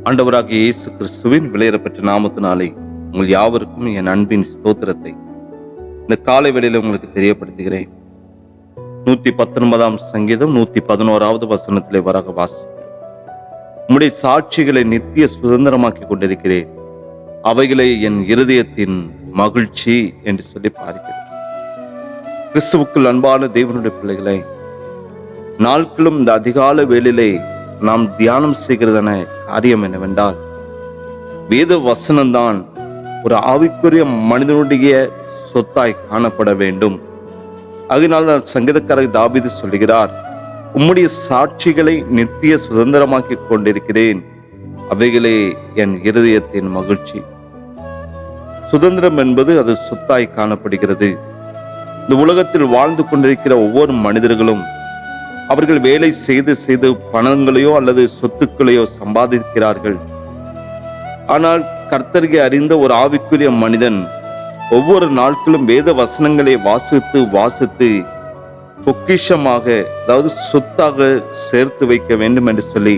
ஆண்டவராகிய இயேசு கிறிஸ்துவின் விலையேறப்பெற்ற நாமத்தினாலே உங்கள் யாவருக்கும் என் அன்பின் ஸ்தோத்திரத்தை இந்த காலை வேளையில உங்களுக்கு தெரியப்படுத்துகிறேன். 119 சங்கீதம் 111 வசனத்திலே வராக வாசிக்கிறேன். உம்முடைய சாட்சிகளை நித்திய சுதந்திரமாக்கி கொண்டிருக்கிறேன், அவைகளே என் இருதயத்தின் மகிழ்ச்சி என்று சொல்லி பார்க்கிறேன். கிறிஸ்துவுக்குள் அன்பான தேவனுடைய பிள்ளைகளை, நாட்களும் இந்த அதிகால வேளையிலே நாம் தியானம் செய்கிறதான காரியம் என்னவென்றால், வேத வசனம்தான் ஒரு ஆவிக்குரிய மனிதனுடைய சொத்தாய் காணப்பட வேண்டும். அதனால் சங்கீதக்காரர் தாவீது சொல்லுகிறார், உம்முடைய சாட்சிகளை நித்திய சுதந்திரமாக்கி கொண்டிருக்கிறேன், அவைகளே என் இருதயத்தின் மகிழ்ச்சி. சுதந்திரம் என்பது அது சொத்தாய் காணப்படுகிறது. இந்த உலகத்தில் வாழ்ந்து கொண்டிருக்கிற ஒவ்வொரு மனிதர்களும் அவர்கள் வேலை செய்து பணங்களையோ அல்லது சொத்துக்களையோ சம்பாதிக்கிறார்கள். ஆனால் கர்த்தரை அறிந்த ஒரு ஆவிக்குரிய மனிதன் ஒவ்வொரு நாட்களும் வேத வசனங்களை வாசித்து பொக்கிஷமாக, அதாவது சொத்தாக சேர்த்து வைக்க வேண்டும் என்று சொல்லி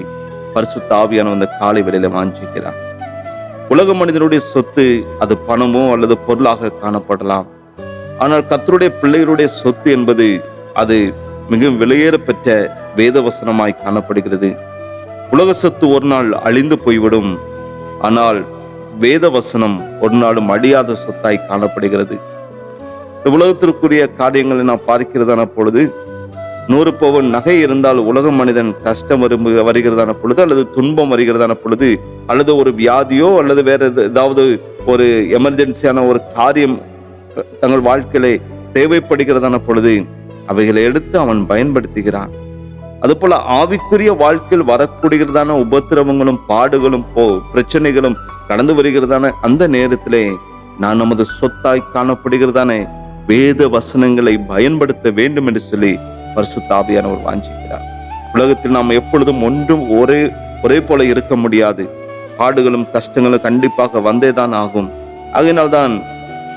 பரிசுத்த ஆவியானவர் அந்த காலை வேளையில வாஞ்சிக்கிறார். உலக மனிதனுடைய சொத்து அது பணமோ அல்லது பொருளாக காணப்படலாம். ஆனால் கர்த்தருடைய பிள்ளைகளுடைய சொத்து என்பது அது மிகவும் விலையேற பெற்ற வேதவசனமாய் காணப்படுகிறது. உலக சொத்து ஒரு நாள் அழிந்து போய்விடும், ஆனால் வேதவசனம் ஒரு நாளும் அழியாத சொத்தாய் காணப்படுகிறது. இந்த உலகத்திற்குரிய காரியங்களை நாம் பார்க்கிறதான பொழுது, 100 பவுன் நகை இருந்தால் உலக மனிதன் கஷ்டம் வருகிறதான பொழுது, அல்லது துன்பம் வருகிறதான பொழுது, அல்லது ஒரு வியாதியோ அல்லது வேற ஏதாவது ஒரு எமர்ஜென்சியான ஒரு காரியம் தங்கள் வாழ்க்கையிலே தேவைப்படுகிறதான பொழுது அவைகளை எடுத்து அவன் பயன்படுத்துகிறான். அதுபோல ஆவிக்குரிய வாழ்க்கையில் வரக்கூடியதான உபத்திரவங்களும் பாடுகளும் பிரச்சனைகளும் கடந்து வருகிறதான அந்த நேரத்திலே நான் நமது சொத்தாய் காணப்படுகிறதான வேத வசனங்களை பயன்படுத்த வேண்டும் என்று சொல்லி பரிசுத்த ஆவியானவர் வாஞ்சிக்கிறார். உலகத்தில் நாம் எப்பொழுதும் ஒன்றும் ஒரே போல இருக்க முடியாது. பாடுகளும் கஷ்டங்களும் கண்டிப்பாக வந்தேதான் ஆகும். ஆகையினால்தான்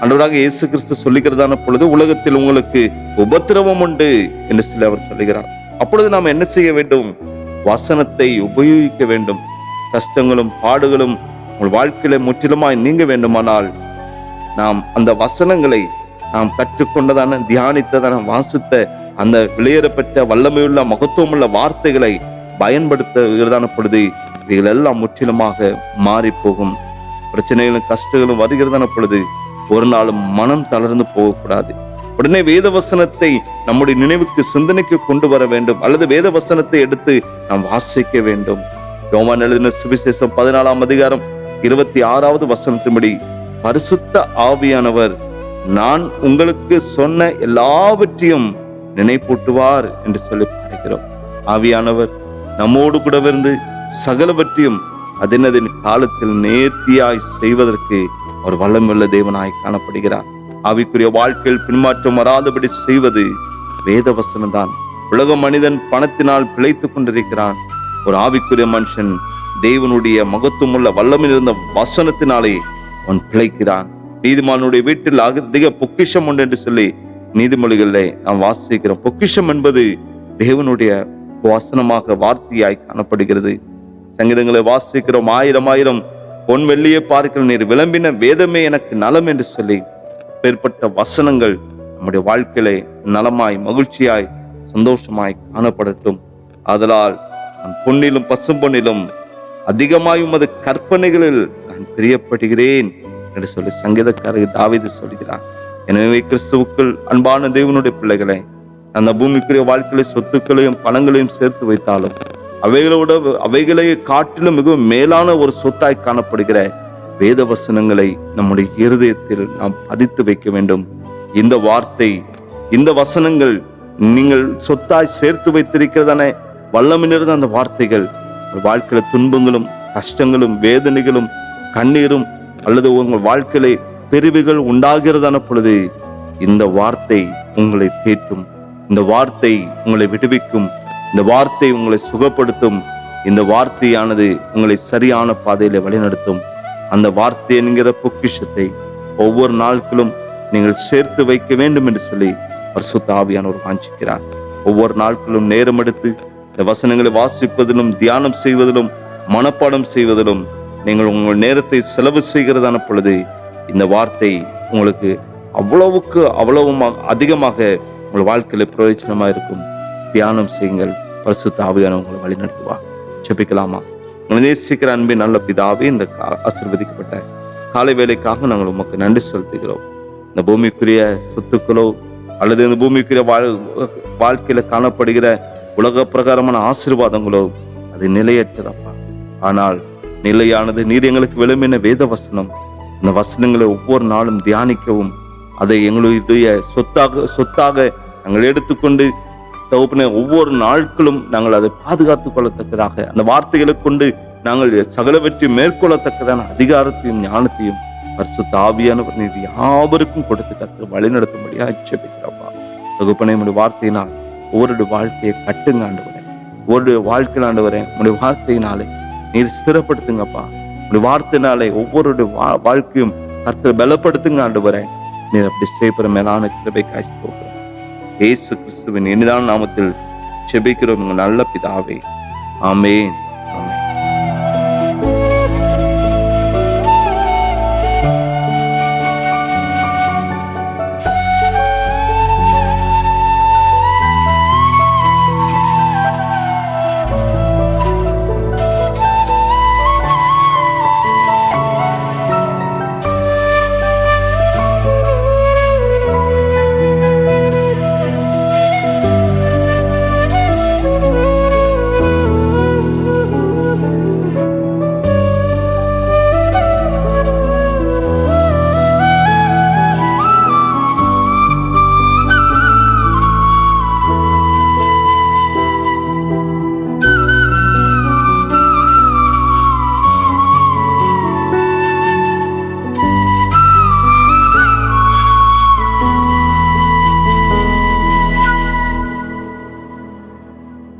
ஆண்டவராக இயேசு கிறிஸ்து சொல்லுகிறதான பொழுது, உலகத்தில் உங்களுக்கு உபத்திரவம் உண்டு என்று சொல்லி அவர் சொல்லுகிறார். அப்பொழுது நாம் என்ன செய்ய வேண்டும்? வசனத்தை உபயோகிக்க வேண்டும். கஷ்டங்களும் பாடுகளும் உங்கள் வாழ்க்கையில முற்றிலுமாய் நீங்க வேண்டுமானால் நாம் அந்த வசனங்களை நாம் கற்றுக்கொண்டதான, தியானித்ததான, வாசித்த அந்த விலையேறப்பட்ட வல்லமையுள்ள மகத்துவமுள்ள வார்த்தைகளை பயன்படுத்துகிறதான பொழுது இவைகள் எல்லாம் முற்றிலுமாக மாறி போகும். பிரச்சனைகளும் கஷ்டங்களும் வருகிறதான பொழுது ஒரு நாளும் மனம் தளர்ந்து போகக்கூடாது. உடனே வேத வசனத்தை நம்முடைய நினைவுக்கு, சிந்தனைக்கு கொண்டு வர வேண்டும், அல்லது வேத வசனத்தை எடுத்து நாம் வாசிக்க வேண்டும். யோவான் எழுதின சுவிசேஷம் 14 வசனத்தின்படி, பரிசுத்த ஆவியானவர் நான் உங்களுக்கு சொன்ன எல்லாவற்றையும் நினைப்பூட்டுவார் என்று சொல்லி பார்க்கிறோம். ஆவியானவர் நம்மோடு கூட இருந்து சகலவற்றையும் அதனதின் காலத்தில் நேர்த்தியாய் செய்வதற்கு ஒரு வல்லமையுள்ள தேவனாய் காணப்படுகிறார். ஆவிக்குரிய வாழ்க்கையில் பின்மாற்றம் வராதபடி செய்வது வேத வசனம் தான். உலக மனிதன் பணத்தினால் பிழைத்துக் கொண்டிருக்கிறான். ஒரு ஆவிக்குரிய மனுஷன் தேவனுடைய மகத்துவமுள்ள வல்லமையில் இருந்த வசனத்தினாலே அவன் பிழைக்கிறான். நீதிமானுடைய வீட்டில் அதிக பொக்கிஷம் உண்டு என்று சொல்லி நீதிமொழிகளிலே நாம் வாசிக்கிறோம். பொக்கிஷம் என்பது தேவனுடைய வசனமாக, வார்த்தையாய் காணப்படுகிறது. சங்கீதங்களை வாசிக்கிறோம், 1000 பொன் வெள்ளியை பார்க்கிற நீர் விளம்பின வேதமே எனக்கு நலம் என்று சொல்லி பேர்பட்ட வசனங்கள் நம்முடைய வாழ்க்கையிலே நலமாய், மகிழ்ச்சியாய், சந்தோஷமாய் காணப்படட்டும். ஆதலால் நான் பொன்னிலும் பசும்பொன்னிலும் அதிகமாய் உமது கற்பனைகளில் நான் பிரியப்படுகிறேன் என்று சொல்லி சங்கீதக்காரர் தாவீது சொல்கிறார். எனவே கிறிஸ்துவுக்குள் அன்பான தேவனுடைய பிள்ளைகளை, அந்த பூமிக்குரிய வாழ்க்கையில சொத்துக்களையும் பணங்களையும் சேர்த்து வைத்தாலும் அவைகளை காட்டிலும் மிகவும் மேலான ஒரு சொத்தாய் காணப்படுகிற வேத வசனங்களை நம்முடைய இருதயத்தில் நாம் பதித்து வைக்க வேண்டும். இந்த வார்த்தை, இந்த வசனங்கள் நீங்கள் சொத்தாய் சேர்த்து வைத்திருக்கிறதான வல்லமையிலிருந்து அந்த வார்த்தைகள் வாழ்க்கையில துன்பங்களும் கஷ்டங்களும் வேதனைகளும் கண்ணீரும் அல்லது உங்கள் வாழ்க்கையில பிரிவுகள் உண்டாகிறதான பொழுது இந்த வார்த்தை உங்களை தேற்றும், இந்த வார்த்தை உங்களை விடுவிக்கும், இந்த வார்த்தை உங்களை சுகப்படுத்தும், இந்த வார்த்தையானது உங்களை சரியான பாதையில வழிநடத்தும். அந்த வார்த்தை என்கிற பொக்கிஷத்தை ஒவ்வொரு நாட்களும் நீங்கள் சேர்த்து வைக்க வேண்டும் என்று சொல்லி பரிசுத்த ஆவியானவர் வாஞ்சிக்கிறார். ஒவ்வொரு நாட்களும் நேரம் எடுத்து இந்த வசனங்களை வாசிப்பதிலும் தியானம் செய்வதிலும் மனப்பாடம் செய்வதிலும் நீங்கள் உங்கள் நேரத்தை செலவு செய்கிறதான பொழுது இந்த வார்த்தை உங்களுக்கு அவ்வளவும் அதிகமாக உங்கள் வாழ்க்கையில பிரயோஜனமா இருக்கும். தியானம் செய்யுங்கள். பரிசுத்த ஆவியானவர் உங்களை வழி நடத்துவா. ஜெபிக்கலாமா? உங்களை நேசிக்கிற அன்பின் நல்ல பிதாவே, இந்த ஆசீர்வதிக்கப்பட்ட காலை வேலைக்காக நாங்கள் உமக்கு நன்றி செலுத்துகிறோம். இந்த பூமிக்குரிய சொத்துக்களோ அல்லது இந்த பூமிக்குரிய வாழ்க்கையில காணப்படுகிற உலக பிரகாரமான ஆசீர்வாதங்களோ அது நிலையற்றதப்பா. ஆனால் நிலையானது நீர் எங்களுக்கு விளம்பின வேத வசனம். இந்த வசனங்களை ஒவ்வொரு நாளும் தியானிக்கவும் அதை எங்களுடைய சொத்தாக நாங்கள் எடுத்துக்கொண்டு தகப்பனே ஒவ்வொரு நாட்களும் நாங்கள் அதை பாதுகாத்துக் கொள்ளத்தக்கதாக அந்த வார்த்தைகளை கொண்டு நாங்கள் சகலவற்றை மேற்கொள்ளத்தக்கதான அதிகாரத்தையும் ஞானத்தையும் பரிசுத்த ஆவியானவர் நீர் யாவருக்கும் கொடுத்து கற்று வழிநடத்தும்படியா ஜெபிக்கிறப்பா. தகப்பனே உடைய வார்த்தையினால் ஒவ்வொரு வாழ்க்கையை கட்டுங்க ஆண்டவரே. ஒவ்வொரு வாழ்க்கையில் ஆண்டவரே உடைய வார்த்தையினாலே நீர் ஸ்திரப்படுத்துங்கப்பா. உடைய வார்த்தையினாலே ஒவ்வொரு வாழ்க்கையும் கர்த்தரை பலப்படுத்துங்க ஆண்டவரே. நீர் அப்படி செய்கிற மேலான கிருபை காய்ச்சி போகிறோம். இயேசு கிறிஸ்துவின் இனிதான நாமத்தில் ஜெபிக்கிறோம் நல்ல பிதாவே. ஆமென்.